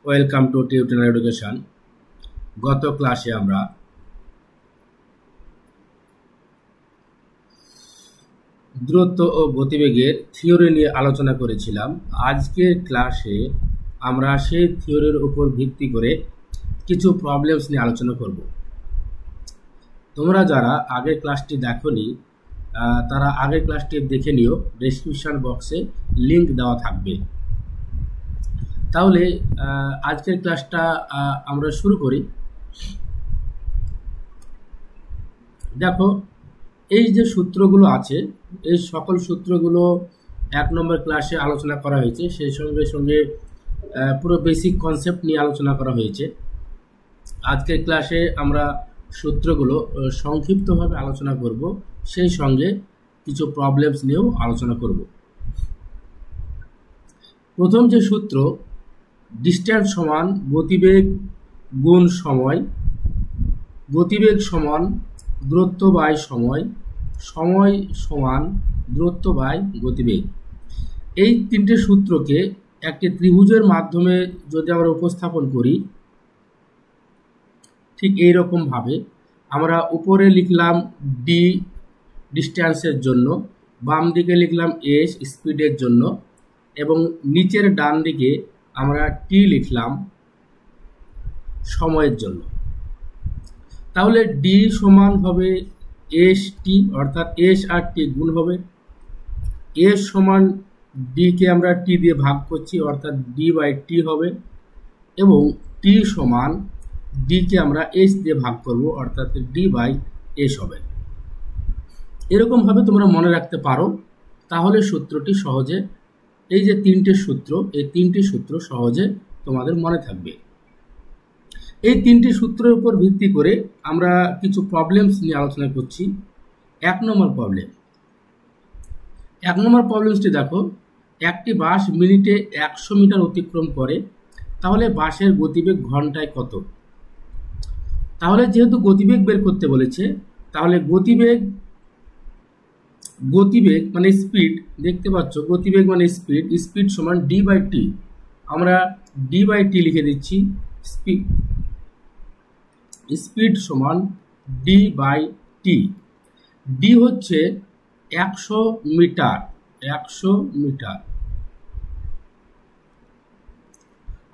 Welcome to tutorial education. গত ক্লাসে আমরা দূরত্ব ও গতিবেগের থিওরি নিয়ে আলোচনা করেছিলাম। আজকের ক্লাসে আমরা সেই থিওরির উপর ভিত্তি করে কিছু প্রবলেমস নিয়ে আলোচনা করব। তোমরা যারা আগের ক্লাসটি দেখোনি তারা আগের ক্লাসটি দেখে নিও, ডেসক্রিপশন বক্সে লিংক দেওয়া থাকবে। তাহলে আজকের ক্লাসটা আমরা শুরু করি। দেখো, এই যে সূত্রগুলো আছে, এই সকল সূত্রগুলো 1 নম্বর ক্লাসে আলোচনা করা হয়েছে। সেই সঙ্গে সঙ্গে পুরো বেসিক কনসেপ্ট নিয়ে আলোচনা করা হয়েছে। আজকের ক্লাসে আমরা সূত্রগুলো সংক্ষিপ্তভাবে আলোচনা করব, সেই সঙ্গে কিছু প্রবলেমস নিয়েও আলোচনা করব। প্রথম যে সূত্র, ডিস্ট্যান্স সমান গতিবেগ গুণ সময়, গতিবেগ সমান দূরত্ব বাই সময়, সময় সমান দূরত্ব বাই গতিবেগ। এই তিনটে সূত্রকে একটি ত্রিভুজের মাধ্যমে যদি আমরা উপস্থাপন করি, ঠিক এইরকম ভাবে আমরা উপরে লিখলাম ডি ডিস্ট্যান্সের জন্য, বাম দিকে লিখলাম এস স্পিডের জন্য, এবং নিচের ডান দিকে আমরা টি লিখলাম সময়ের জন্য। তাহলে ডি সমান হবে এস টি, অর্থাৎ এস আর টি গুণ হবে। এস সমান ডি কে আমরা টি দিয়ে ভাগ করছি, অর্থাৎ ডি বাই টি হবে, এবং টি সমান ডি কে আমরা এস দিয়ে ভাগ করব, অর্থাৎ ডি বাই এস হবে। এরকম ভাবে তোমরা মনে রাখতে পারো, তাহলে সূত্রটি সহজে, এই যে তিনটে সূত্র, এই তিনটি সূত্র সহজে তোমাদের মনে থাকবে। এই তিনটি সূত্রের উপর ভিত্তি করে আমরা কিছু প্রবলেমস নিয়ে আলোচনা করছি। 1 নম্বর প্রবলেম। 1 নম্বর প্রবলেমসটি দেখো, একটি বাস মিনিটে 100 মিটার অতিক্রম করে, তাহলে বাসের গতিবেগ ঘন্টায় কত? তাহলে যেহেতু গতিবেগ বের করতে বলেছে, তাহলে গতিবেগ মানে স্পিড, দেখতে পাচ্ছ গতিবেগ মানে স্পিড, স্পিড সমান ডি বাই টি। আমরা ডি বাই টি লিখে দিচ্ছি। স্পিড সমান ডি বাই টি। ডি হচ্ছে 100 মিটার, 100 মিটার,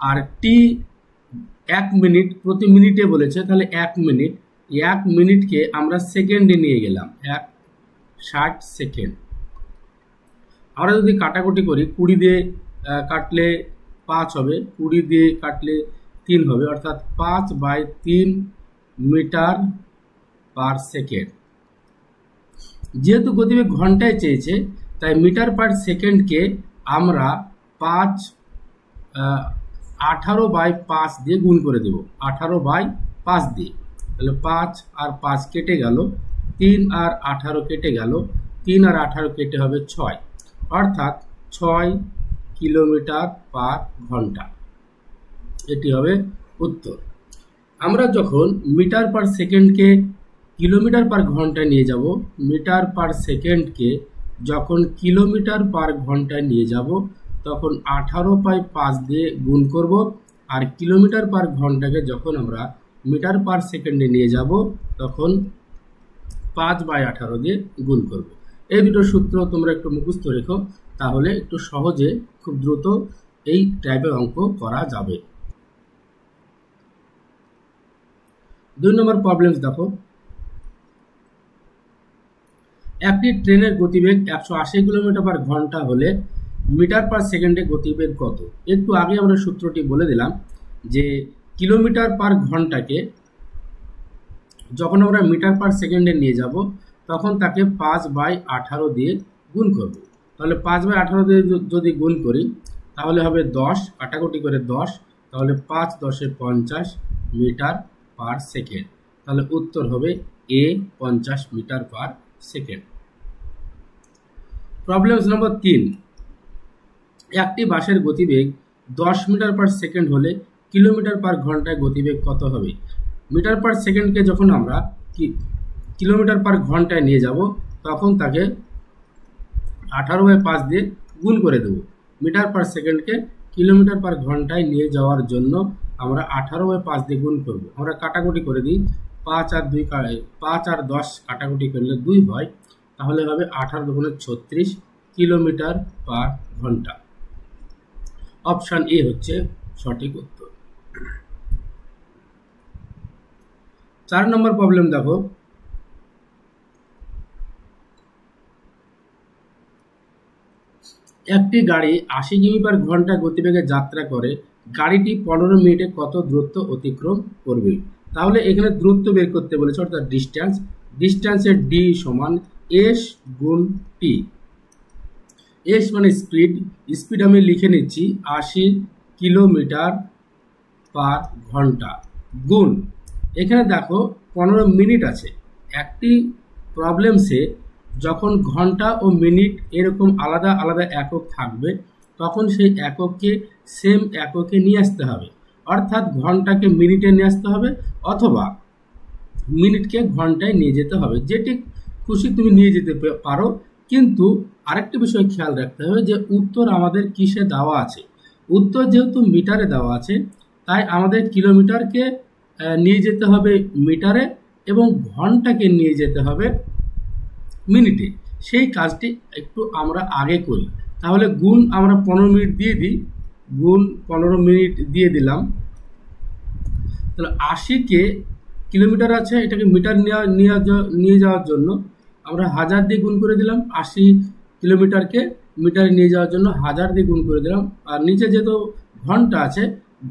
আর টি 1 মিনিট, প্রতি মিনিটে বলেছে, তাহলে 1 মিনিট, 1 মিনিটকে আমরা সেকেন্ডে নিয়ে গেলাম, 60 সেকেন্ড। আমরা যদি কাটাকুটি করি, 20 দিয়ে কাটলে 5 হবে, 20 দিয়ে কাটলে 3 হবে, অর্থাৎ 5 বাই 3 মিটার পার সেকেন্ড। যেহেতু গতিবেগ ঘন্টায় চেয়েছে, তাই মিটার পার সেকেন্ডকে আমরা 18 বাই 5 দিয়ে গুণ করে দেব, 18 বাই 5 দিয়ে। তাহলে 5 আর 5 কেটে গেল, 3 আর 18 কেটে গেল, 3 আর 18 কেটে হবে 6, অর্থাৎ 6 কিলোমিটার পার ঘন্টা। এটি হবে উত্তর। আমরা যখন মিটার পার সেকেন্ডকে কিলোমিটার পার ঘন্টায় নিয়ে যাব, মিটার পার সেকেন্ডকে যখন কিলোমিটার পার ঘন্টায় নিয়ে যাব, তখন 18 বাই 5 দিয়ে গুণ করব, আর কিলোমিটার পার ঘন্টাকে যখন আমরা মিটার পার সেকেন্ডে নিয়ে যাব, তখন 5 বাই 18 দিয়ে গুণ করব। এই দুটো সূত্র তোমরা একটু মুখস্থ রেখো, তাহলে একটু সহজে, খুব দ্রুত এই টাইপের অঙ্ক করা যাবে। 2 নম্বর প্রবলেমস দেখো, একটি ট্রেনের গতিবেগ 180 কিলোমিটার পার ঘন্টা হলে মিটার পার সেকেন্ডে গতিবেগ কত? একটু আগে আমরা সূত্রটি বলে দিলাম যে কিলোমিটার পার ঘন্টাকে যখন আমরা মিটার পার সেকেন্ডে নিয়ে যাব, তখন তাকে 5 বাই 18 দিয়ে গুণ করব। তাহলে 5 বাই 18 দিয়ে যদি গুণ করি, তাহলে হবে 10, কাটাকুটি করে 10, তাহলে 5 10 50 মিটার পার সেকেন্ড। তাহলে উত্তর হবে A, 50 metre per second. Problem number 3। একটি বাসের গতিবেগ 10 মিটার পার সেকেন্ড হলে কিলোমিটার পার ঘন্টায় গতিবেগ কত হবে? মিটার পার সেকেন্ডকে যখন আমরা কিলোমিটার পার ঘন্টায় নিয়ে যাব, তখন তাকে 18 বাই 5 দিয়ে গুণ করে দেব। মিটার পার সেকেন্ডকে কিলোমিটার পার ঘন্টায় নিয়ে যাওয়ার জন্য আমরা 18/5 দিয়ে গুণ করব। আমরা কাটাকুটি করে দিই, 5 আর 10 কাটাকুটি করলে 2 হয়, তাহলে হবে 18 × 36 কিলোমিটার পার ঘন্টা। অপশন এ হচ্ছে সঠিক উত্তর। 4 নম্বর প্রবলেম দেখো, একটি গাড়ি 80 কিমি পার ঘন্টা গতিবেগে যাত্রা করে, গাড়িটি 15 মিনিটে কত দূরত্ব অতিক্রম করবে? তাহলে এখানে দূরত্ব বের করতে বলেছে, অর্থাৎ ডিস্টেন্স। ডিস্টেন্সের ডি সমান এস গুণ টি। এস মানে স্পিড, স্পিড আমি লিখে নিচ্ছি 80 কিলোমিটার পার ঘন্টা, গুণ এখানে দেখো 15 মিনিট আছে। একটি প্রবলেমসে যখন ঘন্টা ও মিনিট এরকম আলাদা আলাদা একক থাকবে, তখন সেই একককে সেম এককে নিয়ে আসতে হবে। অর্থাৎ ঘন্টাকে মিনিটে নিয়ে আসতে হবে, অথবা মিনিটকে ঘন্টায় নিয়ে যেতে হবে। যেটি খুশি তুমি নিয়ে যেতে পারো, কিন্তু আরেকটি বিষয় খেয়াল রাখতে হবে যে উত্তর আমাদের কিসে দেওয়া আছে। উত্তর যেহেতু মিটারে দেওয়া আছে, তাই আমাদের কিলোমিটারকে নিয়ে যেতে হবে মিটারে এবং ঘন্টাকে নিয়ে যেতে হবে মিনিটে। সেই কাজটি একটু আমরা আগে করি। তাহলে গুণ আমরা 15 মিনিট দিয়ে দিই, গুণ 15 মিনিট দিয়ে দিলাম। তাহলে 80কে কিলোমিটার আছে, এটাকে মিটার নিয়ে যাওয়ার জন্য আমরা 1000 দিয়ে গুণ করে দিলাম। 80 কিলোমিটারকে মিটারে নিয়ে যাওয়ার জন্য 1000 দিয়ে গুণ করে দিলাম। আর নিচে যেহেতু ঘন্টা আছে,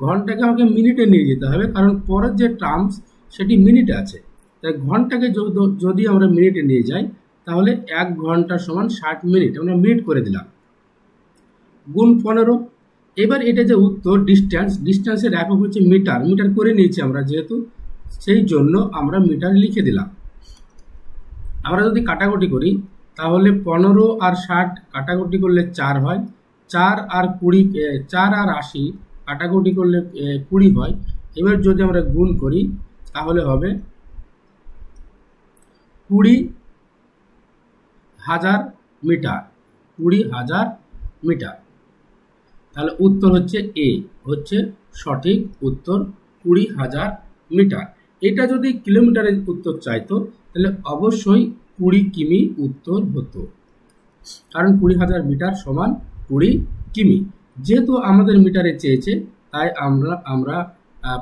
ঘন্টাকে আমাকে মিনিটে নিয়ে যেতে হবে, কারণ পরের যে টার্মস সেটি মিনিটে আছে। তাই ঘন্টাকে যদি আমরা মিনিটে নিয়ে যাই, তাহলে 1 ঘন্টা সমান 60 মিনিট, আমরা মিনিট করে দিলাম, গুণ 15। এবার এটা যে উত্তর ডিস্টেন্সের একক হচ্ছে মিটার, মিটার করে নিয়েছি আমরা যেহেতু, সেই জন্য আমরা মিটার লিখে দিলাম। আমরা যদি কাটাকুটি করি, তাহলে 15 আর 60 কাটাকুটি করলে 4 হয়, 4 আর 80 কাটাকুটি করলে 20 হয়। এবার যদি আমরা গুণ করি, তাহলে হবে 20,000 মিটার, 20,000 মিটার। তাহলে উত্তর হচ্ছে এ, হচ্ছে সঠিক উত্তর, 20,000 মিটার। এটা যদি কিলোমিটারের উত্তর চাইতো, তাহলে অবশ্যই 20 কিমি উত্তর হতো, কারণ 20,000 মিটার সমান 20 কিমি। যেহেতু আমাদের মিটারে চেয়েছে, তাই আমরা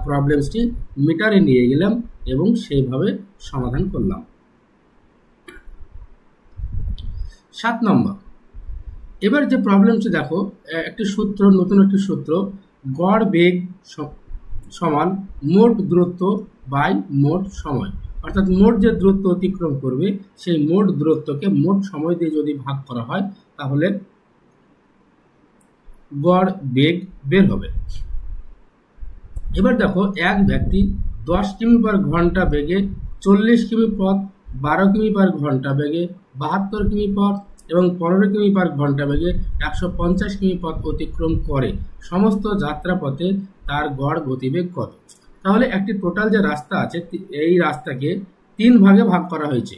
প্রবলেমসটি মিটারে নিয়ে গেলাম এবং সেইভাবে সমাধান করলাম। 7 নম্বর, এবার যে প্রবলেমটি দেখো, একটি সূত্র, নতুন একটি সূত্র, গড় বেগ সমান মোট দূরত্ব বাই মোট সময়। অর্থাৎ মোট যে দূরত্ব অতিক্রম করবে, সেই মোট দূরত্বকে মোট সময় দিয়ে যদি ভাগ করা হয়, তাহলে গড় বেগ বের হবে। এবার দেখো, এক ব্যক্তি 10 কিমি পার ঘন্টা বেগে 40 কিমি পথ, 12 কিমি পার ঘন্টা বেগে 72 কিমি পথ এবং 15 কিমি পার ঘন্টা বেগে 150 কিমি পথ অতিক্রম করে। সমস্ত যাত্রাপথে তার গড় গতিবেগ কত? তাহলে একটি টোটাল যে রাস্তা আছে, এই রাস্তাকে 3 ভাগে ভাগ করা হয়েছে।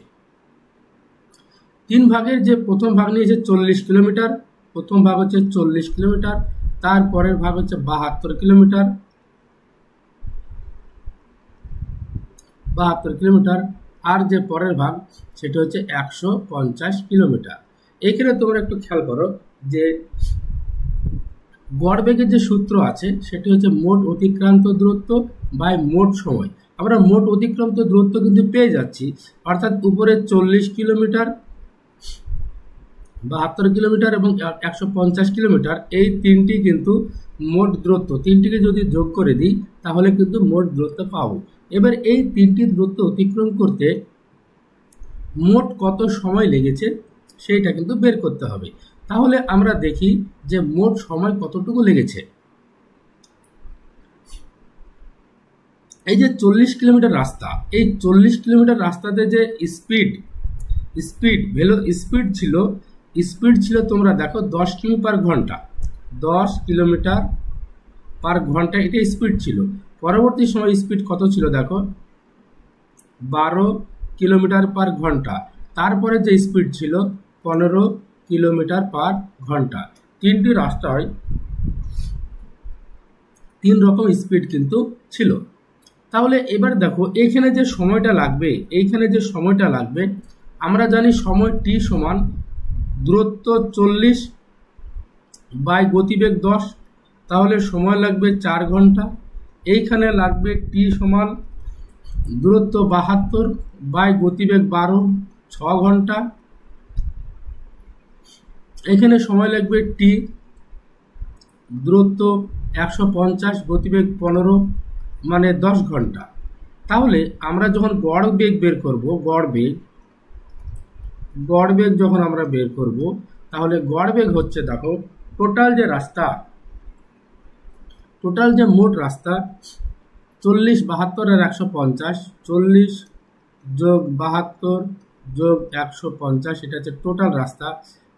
3 ভাগের যে প্রথম ভাগ নিয়েছে 40 কিলোমিটার, প্রথম ভাগ হচ্ছে 40 কিলোমিটার, তারপরের ভাগ হচ্ছে 72 কিলোমিটার, 72 কিলোমিটার, আর যে পরের ভাগ সেটা হচ্ছে 150 কিলোমিটার। এখানে তোমরা একটু খেয়াল করো যে গড় বেগের যে সূত্র আছে, সেটি হচ্ছে মোট অতিক্রান্ত দূরত্ব বাই মোট সময়। আমরা মোট অতিক্রান্ত দূরত্ব কিন্তু পেয়ে যাচ্ছি, অর্থাৎ উপরে 40 কিলোমিটার, 72 কিলোমিটার এবং 150 কিলোমিটার, এই তিনটি কিন্তু মোট দূরত্ব। তিনটিকে যদি যোগ করে দিই, তাহলে কিন্তু মোট দূরত্ব পাবো। এবার এই তিনটি দূরত্ব অতিক্রম করতে মোট কত সময় লেগেছে, সেইটা কিন্তু বের করতে হবে। তাহলে আমরা দেখি যে মোট সময় কতটুকু লেগেছে। এই যে 40 কিলোমিটার রাস্তা, এই 40 কিলোমিটার রাস্তাতে যে স্পিড ছিল তোমরা দেখো 10 কিমি পার ঘন্টা, 10 কিলোমিটার পার ঘন্টা, এটা স্পিড ছিল। পরবর্তী সময় স্পিড কত ছিল দেখো, 12 কিলোমিটার পার ঘন্টা। তারপরে যে স্পিড ছিল 15 কিলোমিটার পার ঘন্টা। তিনটি রাস্তায় তিন রকম স্পিড কিন্তু ছিল। তাহলে এবার দেখো এইখানে যে সময়টা লাগবে, আমরা জানি সময় টি সমান দূরত্ব 40 বাই গতিবেগ 10, তাহলে সময় লাগবে 4 ঘন্টা। এইখানে লাগবে টি সমান দূরত্ব 72 বাই গতিবেগ 12, 6 ঘন্টা। এখানে সময় লাগবে টি দূরত্ব 150 গতিবেগ 15 মানে 10 ঘন্টা। তাহলে আমরা যখন গড় বেগ বের করব, গড় বেগ যখন আমরা বের করব, তাহলে গড় বেগ হচ্ছে দেখো টোটাল যে মোট রাস্তা 40, 72 আর 150, 40 যোগ 72 যোগ 150, এটা হচ্ছে টোটাল রাস্তা।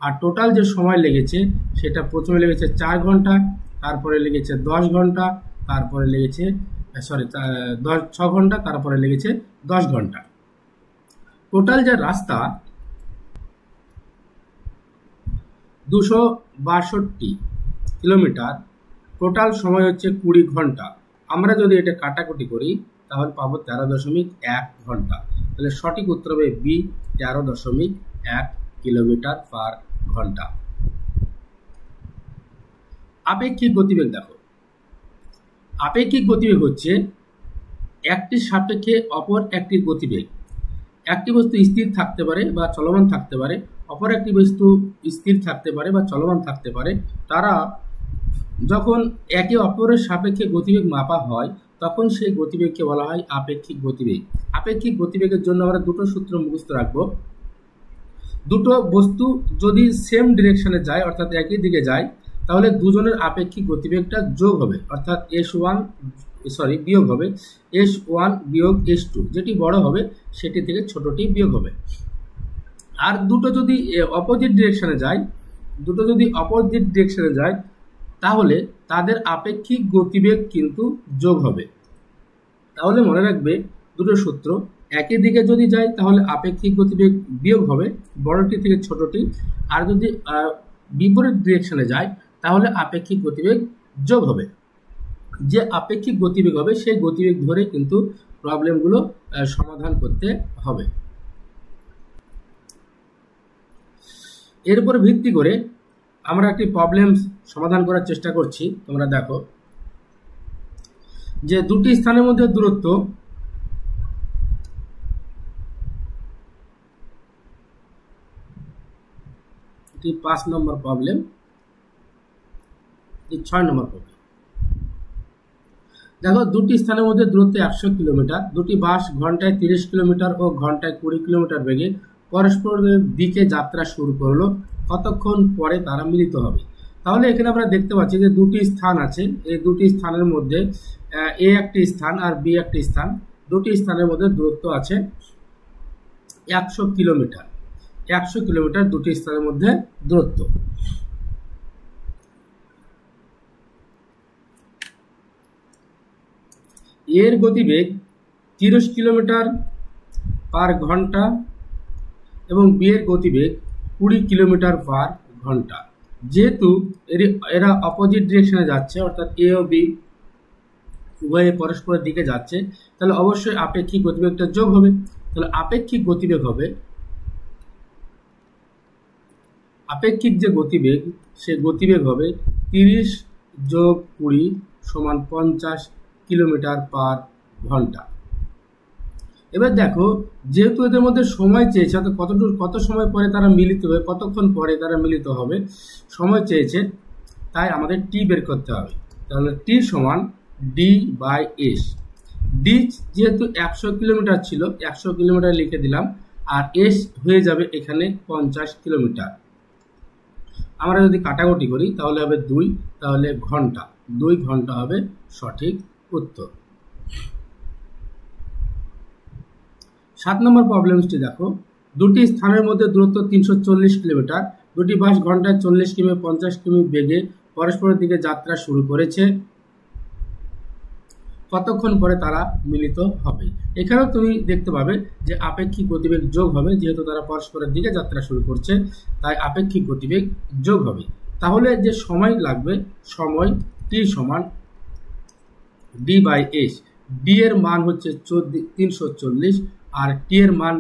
আর টোটাল যে সময় লেগেছে সেটা প্রথমে লেগেছে 4 ঘন্টা, তারপরে লেগেছে 10 ঘন্টা, তারপরে লেগেছে 6 ঘন্টা, তারপরে লেগেছে 10 ঘন্টা। টোটাল যে রাস্তা 262 কিলোমিটার, টোটাল সময় হচ্ছে 20 ঘন্টা। আমরা যদি এটা কাটাকুটি করি তাহলে পাবো 13.1 ঘন্টা। তাহলে সঠিক উত্তর হবে বি, 13.1 কিলোমিটার পার ঘন্টা। আপেক্ষিক গতিবেগ দেখো, আপেক্ষিক গতিবেগ হচ্ছে একটি সাপেক্ষে অপর একটি গতিবেগ। একটি বস্তু স্থির থাকতে পারে বা চলমান থাকতে পারে, অপর একটি বস্তু স্থির থাকতে পারে বা চলমান থাকতে পারে। তারা যখন একে অপরের সাপেক্ষে গতিবেগ মাপা হয় তখন সেই গতিবেগকে বলা হয় আপেক্ষিক গতিবেগ। আপেক্ষিক গতিবেগের জন্য আমরা দুটো সূত্র মুখস্থ রাখবো। দুটো বস্তু যদি সেম ডিরেকশনে যায় অর্থাৎ একই দিকে যায়, তাহলে দুজনের আপেক্ষিক গতিবেগটা যোগ হবে, অর্থাৎ বিয়োগ হবে S1 বিয়োগ S2, যেটি বড় হবে সেটি থেকে ছোটটি বিয়োগ হবে। আর দুটো যদি অপোজিট ডিরেকশনে যায় তাহলে তাদের আপেক্ষিক গতিবেগ কিন্তু যোগ হবে। তাহলে মনে রাখবে দুটো সূত্র, একই দিকে যদি যায় তাহলে আপেক্ষিক গতিবেগ বিয়োগ হবে বড়টি থেকে ছোটটি, আর যদি বিপরীত ডিরেকশনে যায় তাহলে আপেক্ষিক গতিবেগ যোগ হবে। যে আপেক্ষিক গতিবেগ হবে সেই গতিবেগ ধরে কিন্তু প্রবলেমগুলো সমাধান করতে হবে। এর উপর ভিত্তি করে আমরা একটি প্রবলেম সমাধান করার চেষ্টা করছি। তোমরা দেখো যে দুটি স্থানের মধ্যে দূরত্ব এটি 5 নম্বর প্রবলেম, 6 নম্বর প্রবলেম। দেখো দুটি স্থানের মধ্যে দূরত্ব 100 কিলোমিটার, দুটি বাস ঘন্টায় 30 কিলোমিটার ও ঘন্টায় 20 কিলোমিটার বেগে পরস্পরের দিকে যাত্রা শুরু করলো, কতক্ষণ পরে তারা মিলিত হবে? তাহলে এখানে আমরা দেখতে পাচ্ছি যে দুটি স্থান আছে, এই দুটি স্থানের মধ্যে এ একটি স্থান আর বি একটি স্থান, দুটি স্থানের মধ্যে দূরত্ব আছে 100 কিলোমিটার। 100 কিলোমিটার দুটি স্থানের মধ্যে দূরত্ব। এর গতিবেগ 30 কিলোমিটার পার ঘন্টা এবং বি এর গতিবেগ 20 কিলোমিটার পার ঘন্টা। যেহেতু এরা অপোজিট ডিরেকশনে যাচ্ছে অর্থাৎ এ ও বি উভয়ে পরস্পরের দিকে যাচ্ছে, তাহলে অবশ্যই আপেক্ষিক গতিবেগটা যোগ হবে। তাহলে আপেক্ষিক গতিবেগ হবে, আপেক্ষিক যে গতিবেগ সে গতিবেগ হবে 30 যোগ 20 সমান 50 কিলোমিটার পার ঘন্টা। এবার দেখো যেহেতু এদের মধ্যে সময় চেয়েছে অর্থাৎ কত সময় পরে তারা মিলিত হবে, কতক্ষণ পরে তারা মিলিত হবে সময় চেয়েছে, তাই আমাদের টি বের করতে হবে। তাহলে টি সমান ডি বাই এস। ডি যেহেতু 100 কিলোমিটার ছিল 100 কিলোমিটার লিখে দিলাম, আর এস হয়ে যাবে এখানে 50 কিলোমিটার। আমরা যদি কাটাকুটি করি তাহলে হবে 2, তাহলে ঘন্টা, 2 ঘন্টা হবে সঠিক উত্তর। 7 নম্বর প্রবলেমটি দেখো, দুটি স্থানের মধ্যে দূরত্ব 340 কিলোমিটার, দুটি বাস ঘন্টায় 40 কিমি 50 কিমি বেগে পরস্পরের দিকে যাত্রা শুরু করেছে, কতক্ষণ পরে তারা মিলিত হবে? এখানেও তুমি দেখতে পাবে যে আপেক্ষিক গতিবেগ যোগ হবে, যেহেতু তারা পরস্পরের দিকে যাত্রা শুরু করছে তাই আপেক্ষিক গতিবেগ যোগ হবে। তাহলে যে সময় লাগবে, সময় টি সমান ডি বাই এস। ডি এর মান হচ্ছে 340 আর টি এর মান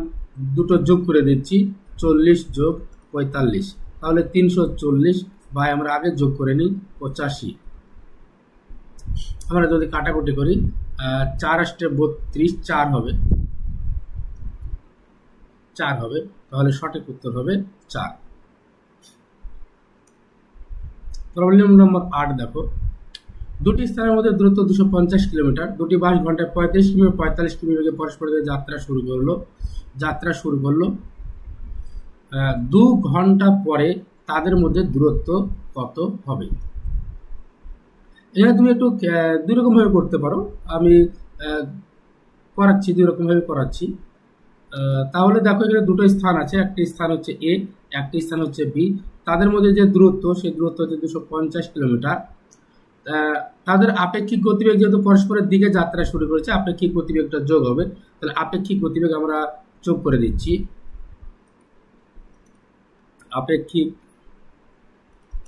দুটো যোগ করে দিচ্ছি, 40 যোগ 45, তাহলে 340 বাই আমরা আগে যোগ করে নিই 85। আমরা যদি কাটাকুটি করি 4 × 32, 4 হবে, তাহলে সঠিক উত্তর হবে 4। প্রবলেম নম্বর 8 দেখো, দুটি স্থানের মধ্যে দূরত্ব 250 কিলোমিটার, দুটি বাস ঘন্টায় 35 কিমি 45 কিমি বেগে পরস্পর যাত্রা শুরু করলো। 2 ঘন্টা পরে তাদের মধ্যে দূরত্ব কত হবে? এখানে তুমি একটু দুই রকম ভাবে করতে পারো, আমি করাচ্ছি দুই রকম ভাবে করাচ্ছি। তাহলে দেখো এখানে দুটো স্থান আছে, একটি স্থান হচ্ছে এ, একটি স্থান হচ্ছে বি। তাদের মধ্যে যে দূরত্ব, সেই দূরত্ব হচ্ছে 250 কিলোমিটার। তাদের আপেক্ষিক গতিবেগ যেহেতু পরস্পরের দিকে যাত্রা শুরু করেছে, আপেক্ষিক গতিবেগটা যোগ হবে। তাহলে আপেক্ষিক গতিবেগ আমরা যোগ করে দিচ্ছি। আপেক্ষিক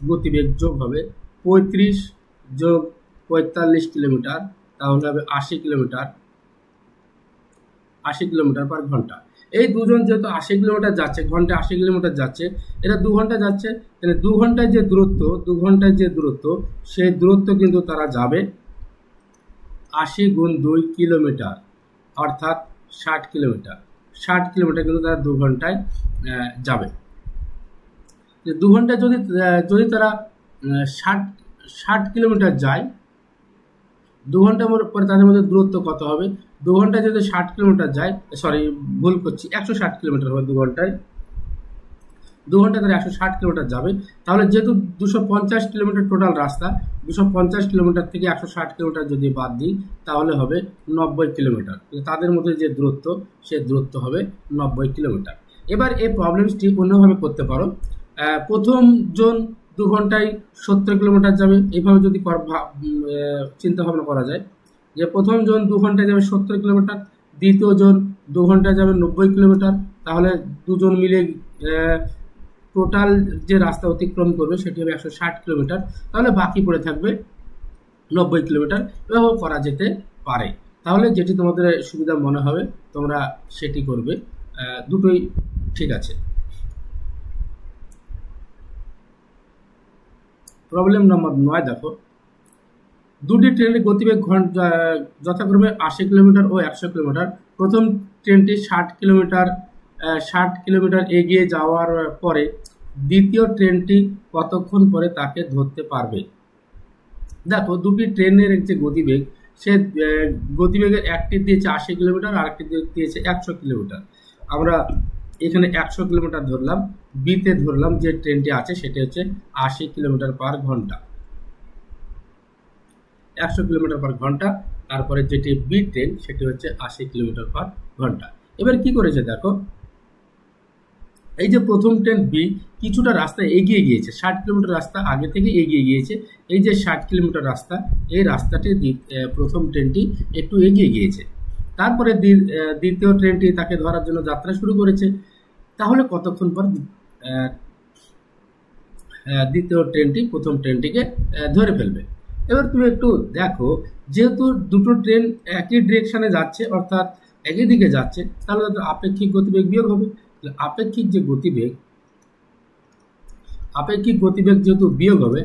গতিবেগ যোগ হবে 35 যোগ 45 কিলোমিটার, তাহলে হবে 80 কিলোমিটার পার ঘন্টা। এই দুজন যেহেতু 80 কিলোমিটার যাচ্ছে, ঘন্টায় 80 কিলোমিটার যাচ্ছে, এটা 2 ঘন্টা যাচ্ছে, তাহলে 2 ঘন্টায় যে দূরত্ব, সেই দূরত্ব কিন্তু তারা যাবে 80 গুণ 2 কিলোমিটার, অর্থাৎ 60 কিলোমিটার। 60 কিলোমিটার কিন্তু তারা 2 ঘন্টায় যাবে। 2 ঘন্টায় যদি তারা 60 কিলোমিটার যায়, 2 ঘন্টা পরে তাদের মধ্যে দূরত্ব কত হবে? 2 ঘন্টায় যদি 60 কিলোমিটার যায়, সরি ভুল করছি, 160 কিলোমিটার হবে 2 ঘন্টায়। 2 ঘন্টায় তারা 160 কিলোমিটার যাবে। তাহলে যেহেতু 250 কিলোমিটার টোটাল রাস্তা, 250 কিলোমিটার থেকে 160 কিলোমিটার যদি বাদ দিই, তাহলে হবে 90 কিলোমিটার। তাদের মধ্যে যে দূরত্ব, সে দূরত্ব হবে 90 কিলোমিটার। এবার এই প্রবলেমসটি অন্যভাবে করতে পারো। প্রথম জন 2 ঘন্টায় 70 কিলোমিটার যাবে, এইভাবে যদি চিন্তা ভাবনা করা যায় যে প্রথম জন 2 ঘন্টায় যাবে 70 কিলোমিটার, দ্বিতীয় জন 2 ঘন্টায় যাবে 90 কিলোমিটার, তাহলে দুজন মিলে টোটাল যে রাস্তা অতিক্রম করবে সেটি হবে 160 কিলোমিটার, তাহলে বাকি পড়ে থাকবে 90 কিলোমিটার। এভাবে করা যেতে পারে। তাহলে যেটি তোমাদের সুবিধা মনে হবে তোমরা সেটি করবে, দুটোই ঠিক আছে। প্রবলেম নম্বর 9 দেখো, দুটি ট্রেনের গতিবেগ যথাক্রমে 80 কিলোমিটার ও 100 কিলোমিটার। প্রথম ট্রেনটি 60 কিলোমিটার এগিয়ে যাওয়ার পরে দ্বিতীয় ট্রেনটি কতক্ষণ পরে তাকে ধরতে পারবে? দেখো দুটি ট্রেনের যে গতিবেগ, সে গতিবেগের একটি দিয়েছে 80 কিলোমিটার আর একটি দিয়েছে 100 কিলোমিটার। আমরা এখানে 100 কিলোমিটার ধরলাম, বিতে ধরলাম যে ট্রেনটি আছে সেটি হচ্ছে 80 কিলোমিটার পার ঘন্টা, 100 কিলোমিটার পার ঘন্টা। তারপরে যেটি বি ট্রেন সেটি হচ্ছে 80 কিলোমিটার পার ঘন্টা। এবার কি করেছে দেখো, এই যে প্রথম ট্রেন বি কিছুটা রাস্তা এগিয়ে গিয়েছে, 60 কিলোমিটার রাস্তা আগে থেকে এগিয়ে গিয়েছে। এই যে 60 কিলোমিটার রাস্তা, এই রাস্তাটি প্রথম ট্রেনটি একটু এগিয়ে গিয়েছে। তারপরে দ্বিতীয় ট্রেনটি তাকে ধরার জন্য যাত্রা শুরু করেছে। তাহলে কতক্ষণ পর দ্বিতীয় ট্রেনটি প্রথম ট্রেনটিকে ধরে ফেলবে? এবার তুমি একটু দেখো, যেহেতু দুটো ট্রেন একই ডিরেকশনে যাচ্ছে, অর্থাৎ একই দিকে যাচ্ছে, তাহলে আপেক্ষিক গতিবেগ বিয়োগ হবে। আপেক্ষিক গতিবেগ যেহেতু বিয়োগ হবে,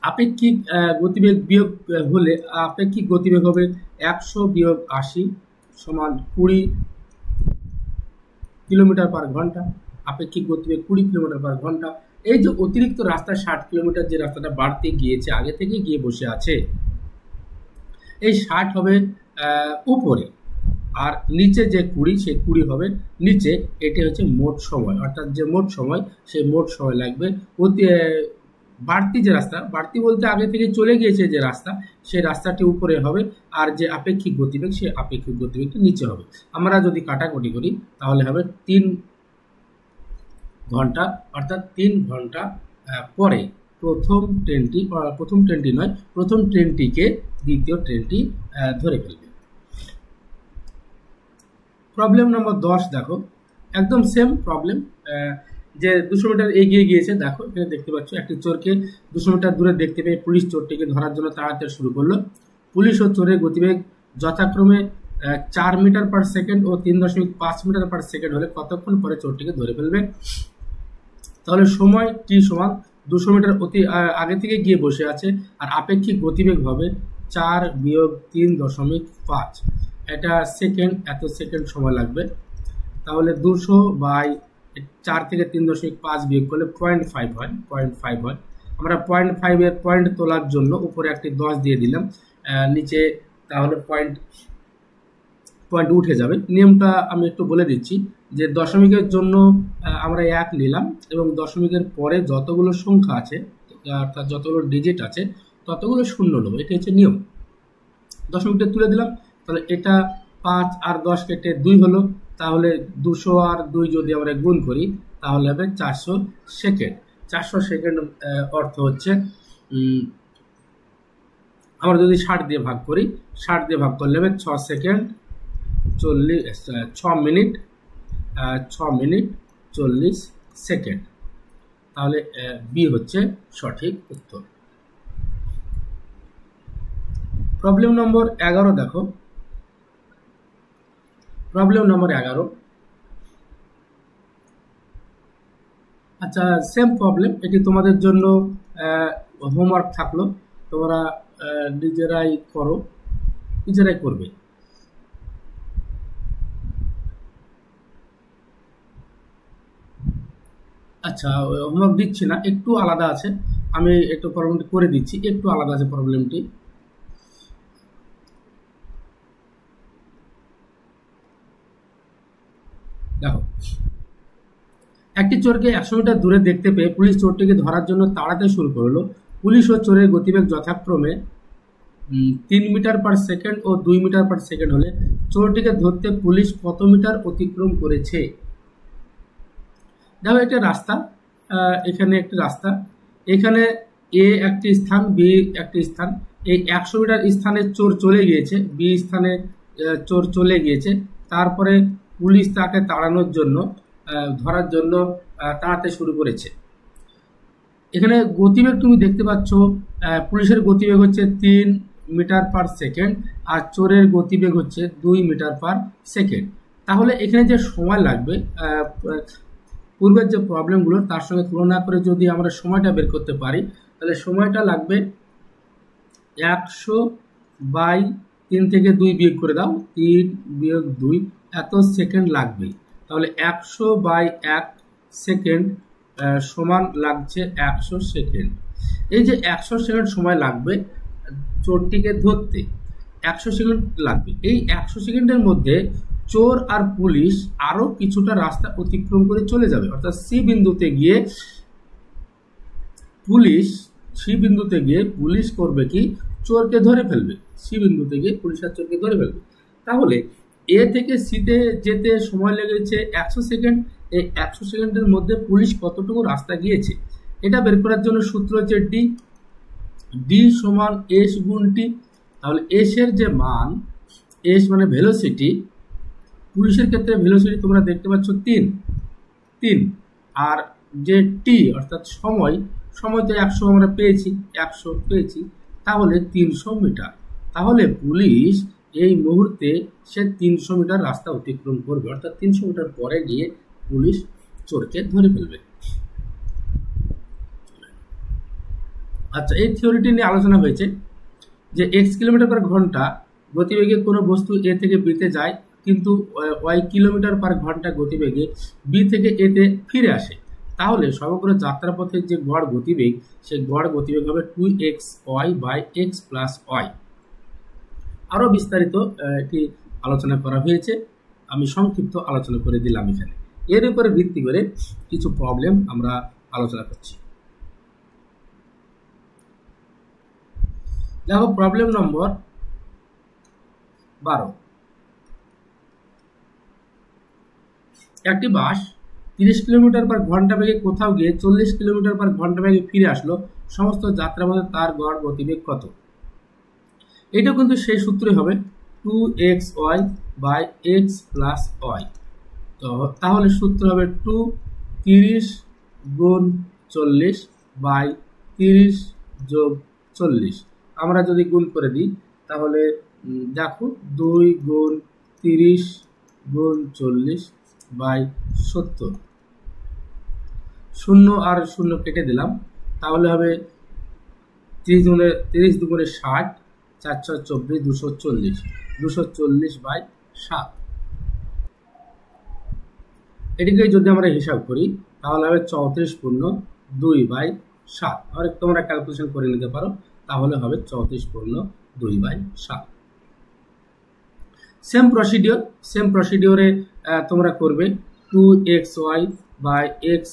আপেক্ষিক গতিবেগ বিয়োগ হলে আপেক্ষিক গতিবেগ হবে 100 বিয়োগ 80 সমান 20 কিলোমিটার পার ঘন্টা। আপেক্ষিক গতিবেগ 20 কিলোমিটার পার ঘন্টা। এই যে অতিরিক্ত রাস্তা 60 কিলোমিটার যে রাস্তাটা বাড়তে গিয়েছে, আগে থেকে গিয়ে বসে আছে, এই 60 হবে উপরে, আর নিচে যে 20, সেই 20 হবে নিচে। এটি হচ্ছে মোট সময়, অর্থাৎ যে মোট সময়, সেই মোট সময় লাগবে। বাড়তি যে রাস্তা, বাড়তি বলতে আগে থেকে চলে গিয়েছে যে রাস্তা, সেই রাস্তাটি উপরে হবে, আর যে আপেক্ষিক গতিবেগ, সেই আপেক্ষিক গতিবেগটি নিচে হবে। আমরা যদি কাটাকুটি করি তাহলে হবে 3 ঘন্টা, অর্থাৎ 3 ঘন্টা পরে প্রথম ট্রেনটিকে দ্বিতীয় ট্রেনটি ধরে ফেলবে। প্রবলেম নম্বর 10 দেখো, একদম সেম প্রবলেম। যে 200 মিটার এগিয়ে গিয়েছে। দেখো এখানে দেখতে পাচ্ছ একটি চোরকে 200 মিটার দূরে দেখতে পেয়ে পুলিশ চোরটিকে ধরার জন্য তাড়াতাড়ি শুরু করলো। পুলিশ ও চোরের গতিবেগ যথাক্রমে 4 মিটার পার সেকেন্ড ও 3.5 মিটার পার সেকেন্ড হলে কতক্ষণ পরে চোরটিকে ধরে ফেলবে? তাহলে সময় টি সমান 200 মিটার অতি আগে থেকে গিয়ে বসে আছে, আর আপেক্ষিক গতিবেগ হবে 4 বিয়োগ 3.5, এটা সেকেন্ড, এত সেকেন্ড সময় লাগবে। তাহলে 200 বাই 4 থেকে 3.5 বিয়োগ করলে 0.5 হয়, 0.5 হয়। আমরা 0.5 এর পয়েন্ট তোলার জন্য উপরে একটি 10 দিয়ে দিলাম, নিচে তাহলে পয়েন্ট উঠে যাবে। নিয়মটা আমি একটু বলে দিচ্ছি যে দশমিকের জন্য আমরা 1 নিলাম এবং দশমিকের পরে যতগুলো সংখ্যা আছে অর্থাৎ যতগুলো ডিজিট আছে ততগুলো শূন্য নেবো, এটা হচ্ছে নিয়ম। দশমিকটা তুলে দিলাম, তাহলে এটা 5 আর 10 কেটে 2 হলো, তাহলে 200 আর 2 যদি আমরা গুণ করি তাহলে হবে 400 সেকেন্ড। 400 সেকেন্ড অর্থ হচ্ছে আমরা যদি 60 দিয়ে ভাগ করি, 60 দিয়ে ভাগ করলে হবে 6 সেকেন্ড 6 মিনিট 40 সেকেন্ড। তাহলে বি হচ্ছে সঠিক উত্তর। প্রবলেম নম্বর 11 দেখো, প্রবলেম নম্বর 11। আচ্ছা, সেম প্রবলেম, এটি তোমাদের জন্য হোমওয়ার্ক থাকলো, তোমরা নিজেরাই করবে। আচ্ছা, হোমওয়ার্ক দিচ্ছি না, একটু আলাদা আছে, আমি একটু প্রবলেমটি করে দিচ্ছি, একটু আলাদা আছে প্রবলেমটি। দেখো, একটি চোরকে 100 মিটার দূরে দেখতে পেয়ে পুলিশ চোরটিকে ধরার জন্য তাড়াতে শুরু করলো। পুলিশ ও চোরের গতিবেগ যথাক্রমে 3 মিটার পার সেকেন্ড ও 2 মিটার পার সেকেন্ড হলে চোরটিকে ধরতে পুলিশ কত মিটার অতিক্রম করেছে? দেখো, এটা রাস্তা, এখানে একটি রাস্তা, এখানে এ একটি স্থান, বি একটি স্থান। এই 100 মিটার স্থানে চোর চলে গিয়েছে, বি স্থানে চোর চলে গিয়েছে, তারপরে পুলিশ তাকে তাড়ানোর জন্য ধরার জন্য তাড়াতে শুরু করেছে। এখানে গতিবেগ তুমি দেখতে পাচ্ছ, পুলিশের গতিবেগ হচ্ছে 3 মিটার পার সেকেন্ড আর চোরের গতিবেগ হচ্ছে 2 মিটার পার সেকেন্ড। তাহলে এখানে যে সময় লাগবে পূর্বের যে প্রবলেমগুলো তার সঙ্গে তুলনা করে যদি আমরা সময়টা বের করতে পারি, তাহলে সময়টা লাগবে 100 বাই 3 থেকে 2 বিয়োগ করে দাও, 3 বিয়োগ 2, এত সেকেন্ড লাগবে। তাহলে 100 বাই 1 সেকেন্ড সমান লাগছে 100 সেকেন্ড। এই যে 100 সেকেন্ড সময় লাগবে চোরটিকে ধরতে, 100 সেকেন্ড লাগবে। এই 100 সেকেন্ডের মধ্যে চোর আর পুলিশ আরো কিছুটা রাস্তা অতিক্রম করে চলে যাবে, অর্থাৎ সি বিন্দুতে গিয়ে পুলিশ করবে কি, চোরকে ধরে ফেলবে। সি বিন্দুতে গিয়ে পুলিশ আর চোরকে ধরে ফেলবে। তাহলে এ থেকে সিতে যেতে সময় লেগেছে 100 সেকেন্ড। এই 100 সেকেন্ডের মধ্যে পুলিশ কতটুকু রাস্তা গিয়েছে এটা বের করার জন্য সূত্র হচ্ছে ডি সমান এস গুণ টি। তাহলে এস এর যে মান, এস মানে ভেলোসিটি, পুলিশের ক্ষেত্রে ভেলোসিটি তোমরা দেখতে পাচ্ছ 3, আর যে টি অর্থাৎ সময় তো 100 আমরা পেয়েছি, 100 পেয়েছি, তাহলে 300 মিটার। তাহলে পুলিশ এই মুহূর্তে সে 300 মিটার রাস্তা অতিক্রম করবে, অর্থাৎ 300 মিটার পরে গিয়ে পুলিশ চোরকে ধরে ফেলবে। আচ্ছা, এই থিওরিটি নিয়ে আলোচনা হয়েছে যে x কিলোমিটার পার ঘন্টা গতিবেগে কোনো বস্তু এ থেকে বিতে যায়, কিন্তু y কিলোমিটার পার ঘন্টা গতিবেগে বি থেকে এতে ফিরে আসে। তাহলে সমগ্র যাত্রাপথের যে গড় গতিবেগ, সেই গড় গতিবেগ হবে 2xy by x plus y। আরো বিস্তারিত এটি আলোচনা করা হয়েছে, আমি সংক্ষিপ্ত আলোচনা করে দিলাম এখানে। এর উপরে ভিত্তি করে কিছু প্রবলেম আমরা আলোচনা করছি। দেখো, প্রবলেম নম্বর 12। একটি বাস 30 কিলোমিটার পার ঘন্টা বেগে কোথাও গিয়ে 40 কিলোমিটার পার ঘন্টা বেগে ফিরে আসলো, সমস্ত যাত্রাপথে তার গড় গতিবেগ কত? এটা কিন্তু সেই সূত্রে হবে 2xy by x plus y। তো তাহলে সূত্র হবে 2 30 গুণ 40 বাই 30 যোগ 40। আমরা যদি গুণ করে দিই তাহলে দেখো 2 গুণ 30 গুণ 40 বাই 70। 0 আর 0 কেটে দিলাম, তাহলে হবে 30 দুগুণে 60, 4 × 24, 240, 240 বাই 7। এটিকে যদি আমরা হিসাব করি তাহলে হবে 34 পূর্ণ 2 বাই 7। আর তোমরা ক্যালকুলেশন করে নিতে পারো, তাহলে হবে 34 পূর্ণ 2 বাই 7। সেম প্রসিডিওরে তোমরা করবে 2xy by x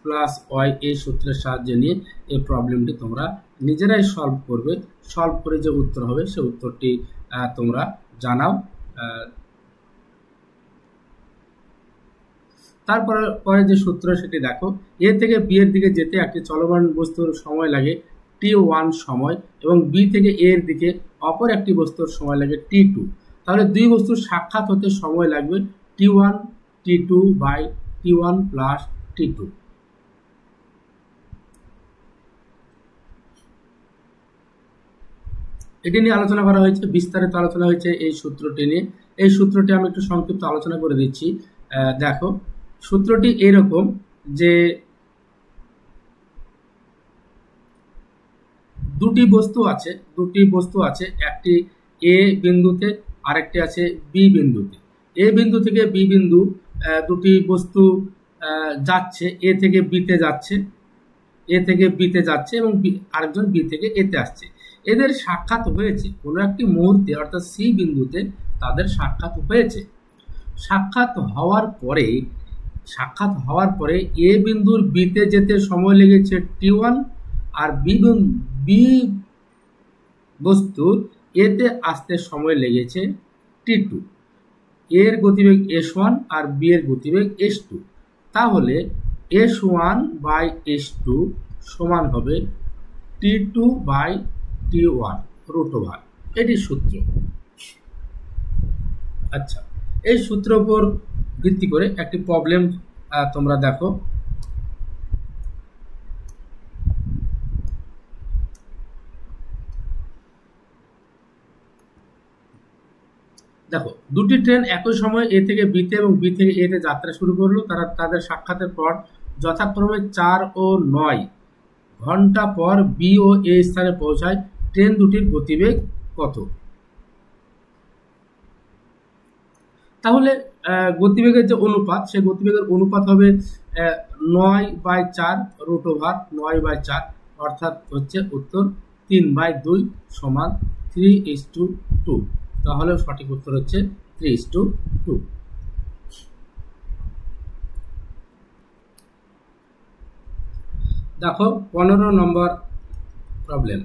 plus y এই সূত্রের সাহায্যে নিয়ে এই প্রবলেমটি তোমরা নিজেরাই সলভ করবে। সলভ করে যে উত্তর হবে সে উত্তরটি তোমরা জানাও। তারপরে যে সূত্র সেটি দেখো, এ থেকে বি এর দিকে যেতে একটি চলমান বস্তুর সময় লাগে t1 সময় এবং বি থেকে এ এর দিকে অপর একটি বস্তুর সময় লাগে t2। তাহলে দুই বস্তুর সাক্ষাৎ হতে সময় লাগবে t1 t2 by t1 plus t2। এটি নিয়ে আলোচনা করা হয়েছে, বিস্তারিত আলোচনা হয়েছে এই সূত্রটি নিয়ে। এই সূত্রটি আমি একটু সংক্ষিপ্ত আলোচনা করে দিচ্ছি। দেখো, সূত্রটি এরকম যে দুটি বস্তু আছে, একটি এ বিন্দুতে আরেকটি আছে বি বিন্দুতে। এ বিন্দু থেকে বি বিন্দু দুটি বস্তু যাচ্ছে, এ থেকে বিতে যাচ্ছে এবং আরেকজন বি থেকে এতে আসছে। এদের সাক্ষাৎ হয়েছে কোনো একটি মুহূর্তে, অর্থাৎ সি বিন্দুতে তাদের সাক্ষাৎ হয়েছে। সাক্ষাৎ হওয়ার পরে এ বিন্দুর বিতে যেতে সময় লেগেছে t1 আর বি বস্তুর এতে আসতে সময় লেগেছে t2। এর গতিবেগ s1 আর বি এর গতিবেগ s2। তাহলে s1 বাই s2 সমান হবে t2 by t1 root over. এটি সূত্র। আচ্ছা, এই সূত্রের উপর ভিত্তি করে একটি প্রবলেম তোমরা দেখো। দুটি ট্রেন একই সময় এ থেকে বিতে এবং বি থেকে এতে যাত্রা শুরু করলো। তাদের সাক্ষাতের পর যথাক্রমে 4 ও 9 ঘন্টা পর বি ও এ স্থানে পৌঁছায়। ট্রেন দুটির গতিবেগ কত? তাহলে গতিবেগের যে অনুপাত, সেই গতিবেগের অনুপাত হবে 9/4 রুট ওভার 9/4, অর্থাৎ হচ্ছে উত্তর 3/2 সমান 3:2। তাহলে সঠিক উত্তর হচ্ছে 3:2। দেখো 15 নম্বর প্রবলেম।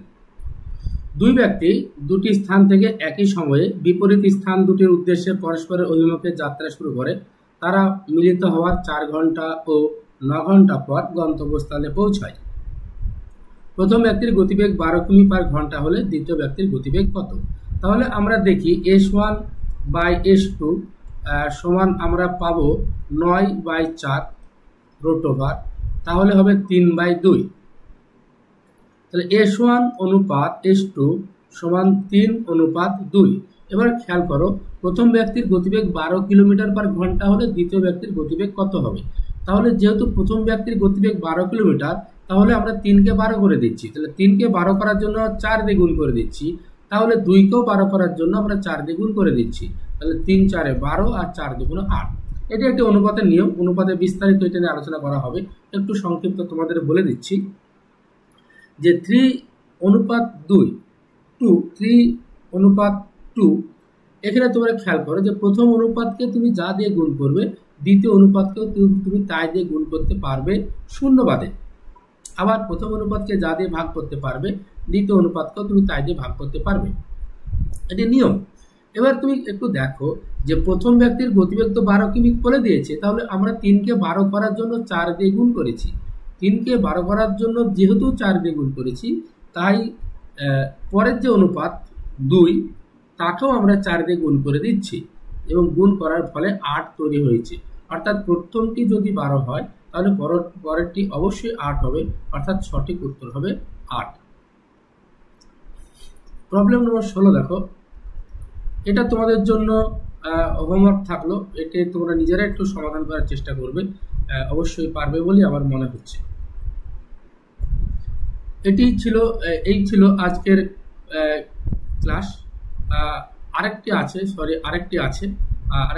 দুই ব্যক্তি দুটি স্থান থেকে একই সময়ে বিপরীত স্থান দুটির উদ্দেশ্যে পরস্পরের অভিমুখে যাত্রা শুরু করে। তারা মিলিত হওয়ার 4 ঘন্টা ও 9 ঘন্টা পর গন্তব্যস্থলে পৌঁছায়। প্রথম ব্যক্তির গতিবেগ 12 কিমি পার ঘন্টা হলে দ্বিতীয় ব্যক্তির গতিবেগ কত? তাহলে আমরা দেখি s1 বাই s2 সমান আমরা পাবো 9/4 রুট ওভার, তাহলে হবে 3/2। তাহলে s1 অনুপাত s2 সমান 3:2। এবার খেয়াল করো, প্রথম ব্যক্তির গতিবেগ 12 কিলোমিটার পার ঘন্টা হলে দ্বিতীয় ব্যক্তির গতিবেগ কত হবে? তাহলে যেহেতু প্রথম ব্যক্তির গতিবেগ 12 কিলোমিটার, তাহলে আমরা 3কে 12 করে দিচ্ছি। তাহলে 3কে 12 করার জন্য 4 দিয়ে গুণ করে দিচ্ছি। তাহলে 2কেও 12 করার জন্য আমরা 4 দিয়ে গুণ করে দিচ্ছি। তাহলে 3 × 4 = 12 আর 4 × 2 = 8। এটি একটি অনুপাতের নিয়ম। অনুপাতে বিস্তারিত এটা নিয়ে আলোচনা করা হবে। একটু সংক্ষিপ্ত তোমাদের বলে দিচ্ছি যে 3:2 এখানে তোমরা খেয়াল করো যে প্রথম অনুপাতকে তুমি যা দিয়ে গুণ করবে, দ্বিতীয় অনুপাতকেও তুমি তাই দিয়ে গুণ করতে পারবে শূন্যবাদে। আবার প্রথম অনুপাতকে যা দিয়ে ভাগ করতে পারবে, দ্বিতীয় অনুপাতকেও তুমি তাই দিয়ে ভাগ করতে পারবে। এটি নিয়ম। এবার তুমি একটু দেখো যে প্রথম ব্যক্তির গতিবেগ তো 12 কিমি করে দিয়েছে, তাহলে আমরা 3কে 12 করার জন্য 4 দিয়ে গুণ করেছি। 3কে 12 করার জন্য যেহেতু 4 দিয়ে গুণ করেছি, তাই পরের যে অনুপাত 2 তাকেও আমরা 4 দিয়ে গুণ করে দিচ্ছি এবং গুণ করার ফলে 8 তৈরি হয়েছে। অর্থাৎ প্রথমটি যদি 12 হয়, তাহলে পরেরটি অবশ্যই 8 হবে, অর্থাৎ সঠিক উত্তর হবে 8। প্রবলেম নম্বর 16 দেখো, এটা তোমাদের জন্য হোমওয়ার্ক থাকলো, এটি তোমরা নিজেরা একটু সমাধান করার চেষ্টা করবে, অবশ্যই পারবে বলে আমার মনে হচ্ছে। এই ছিল আজকের ক্লাস।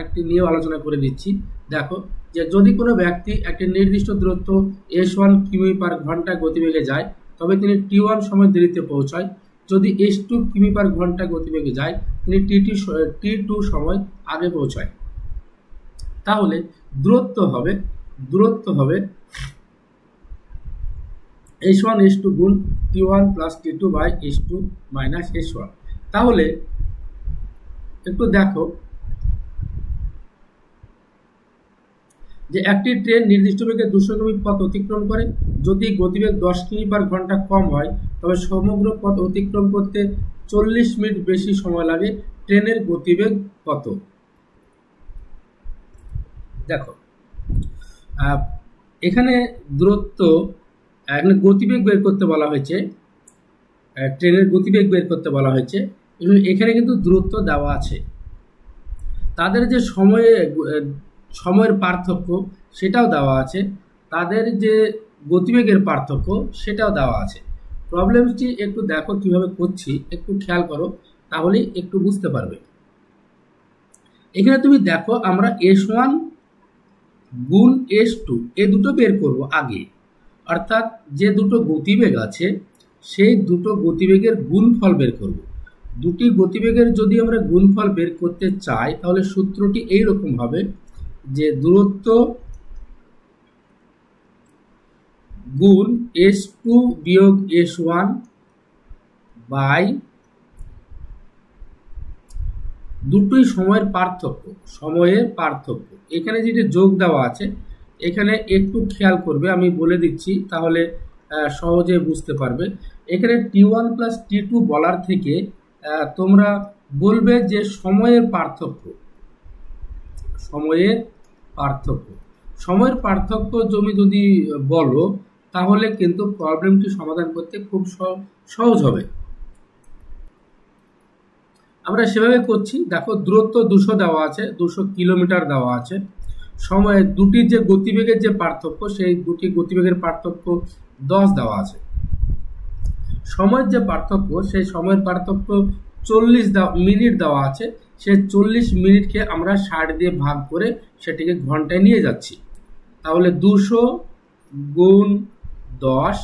আরেকটি নিয়েও আলোচনা করে দিচ্ছি। দেখো যে যদি কোনো ব্যক্তি একটি নির্দিষ্ট দূরত্ব s1 কিমি/ঘন্টা গতিবেগে যায়, তবে তিনি t1 সময় দেরিতে পৌঁছায়। যদি s2 কিমি/ঘন্টা গতিবেগে যায়, তিনি t2 সময় আগে পৌঁছায়। তাহলে দূরত্ব হবে s1 s2 গুণ t1 plus t2 by s2 minus s1। তাহলে একটু দেখো যে একটি ট্রেন নির্দিষ্ট বেগে 200 কিমি পথ অতিক্রম করে। যদি গতিবেগ 10 কিমি/ঘন্টা কম হয়, তবে সমগ্র পথ অতিক্রম করতে 40 মিনিট বেশি সময় লাগে। ট্রেনের গতিবেগ কত? দেখো এখানে গতিবেগ বের করতে বলা হয়েছে, ট্রেনের গতিবেগ বের করতে বলা হয়েছে। এখানে কিন্তু দূরত্ব দেওয়া আছে, তাদের যে সময়ের পার্থক্য সেটাও দেওয়া আছে, তাদের যে গতিবেগের পার্থক্য সেটাও দেওয়া আছে। প্রবলেমটি একটু দেখো কিভাবে করছি, একটু খেয়াল করো, তাহলে একটু বুঝতে পারবে। এখানে তুমি দেখো আমরা s1 গুণ s2 এই দুটো বের করব আগে, অর্থাৎ যে দুটো গতিবেগ আছে সেই দুটো গতিবেগের গুণফল বের করব। দুটি গতিবেগের যদি আমরা গুণফল বের করতে চাই, তাহলে সূত্রটি এইরকম হবে যে দূরত্ব গুণ s2 বিয়োগ s1 বাই দুটোই সময়ের পার্থক্য। এখানে যেটা যোগ দেওয়া আছে, এখানে একটু খেয়াল করবে, আমি বলে দিচ্ছি তাহলে সহজে বুঝতে পারবে। এখানে t1 প্লাস t2 বলার থেকে তোমরা বলবে যে সময়ের পার্থক্য তুমি যদি বলো, তাহলে কিন্তু প্রবলেমটি সমাধান করতে খুব সহজ হবে। আমরা সেভাবে করছি। দেখো দূরত্ব 200 দেওয়া আছে, 200 কিলোমিটার দেওয়া আছে। সময় দুটির যে গতিবেগের যে পার্থক্য, সেই দুটি গতিবেগের পার্থক্য 10 দেওয়া আছে। সময়ের যে পার্থক্য, সেই সময়ের পার্থক্য 40 মিনিট দেওয়া আছে। সেই 40 মিনিটকে আমরা 60 দিয়ে ভাগ করে সেটিকে ঘন্টায় নিয়ে যাচ্ছি। তাহলে 200 গুণ 10,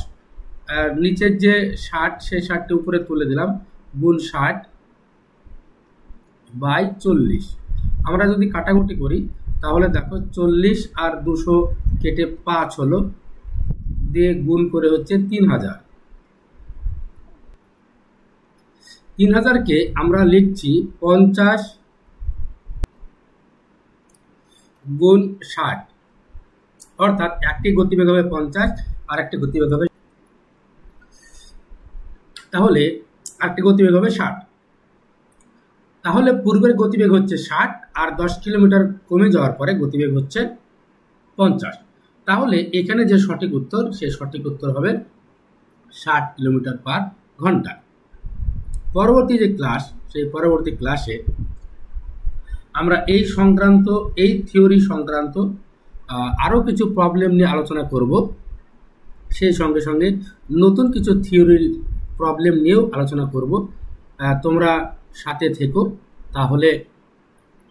আর নিচের যে 60 সেই 60টি উপরে তুলে দিলাম, গুণ 60 বাই 40। আমরা যদি কাটাকুটি করি, তাহলে দেখো 40 আর 200 কেটে 5 হলো, দিয়ে গুণ করে হচ্ছে 3000। 3000কে আমরা লিখছি 50 গুণ 60, অর্থাৎ একটি গতিবেগ হবে 50 আর একটি গতিবেগ হবে, তাহলে আরেকটি গতিবেগ হবে 60। তাহলে পূর্বের গতিবেগ হচ্ছে 60 আর 10 কিলোমিটার কমে যাওয়ার পরে গতিবেগ হচ্ছে 50। তাহলে এখানে যে সঠিক উত্তর, সেই সঠিক উত্তর হবে 60 কিলোমিটার পার ঘন্টা। পরবর্তী যে ক্লাস, সেই পরবর্তী ক্লাসে আমরা এই থিওরি সংক্রান্ত আরও কিছু প্রবলেম নিয়ে আলোচনা করব। সেই সঙ্গে সঙ্গে নতুন কিছু থিওরির প্রবলেম নিয়েও আলোচনা করব। তোমরা সাথে থেকো, তাহলে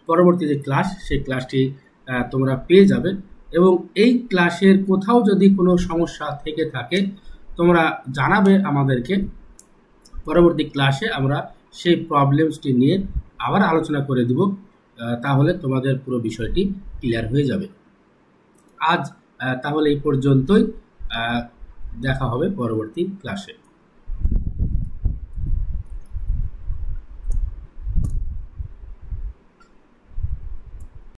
পরবর্তী যে ক্লাস, সেই ক্লাসটি তোমরা পেয়ে যাবে। এবং এই ক্লাসের কোথাও যদি কোনো সমস্যা থেকে থাকে, তোমরা জানাবে আমাদেরকে। পরবর্তী ক্লাসে আমরা সেই প্রবলেমসটি নিয়ে আবার আলোচনা করে দেব, তাহলে তোমাদের পুরো বিষয়টি ক্লিয়ার হয়ে যাবে। আজ তাহলে এই পর্যন্তই, দেখা হবে পরবর্তী ক্লাসে।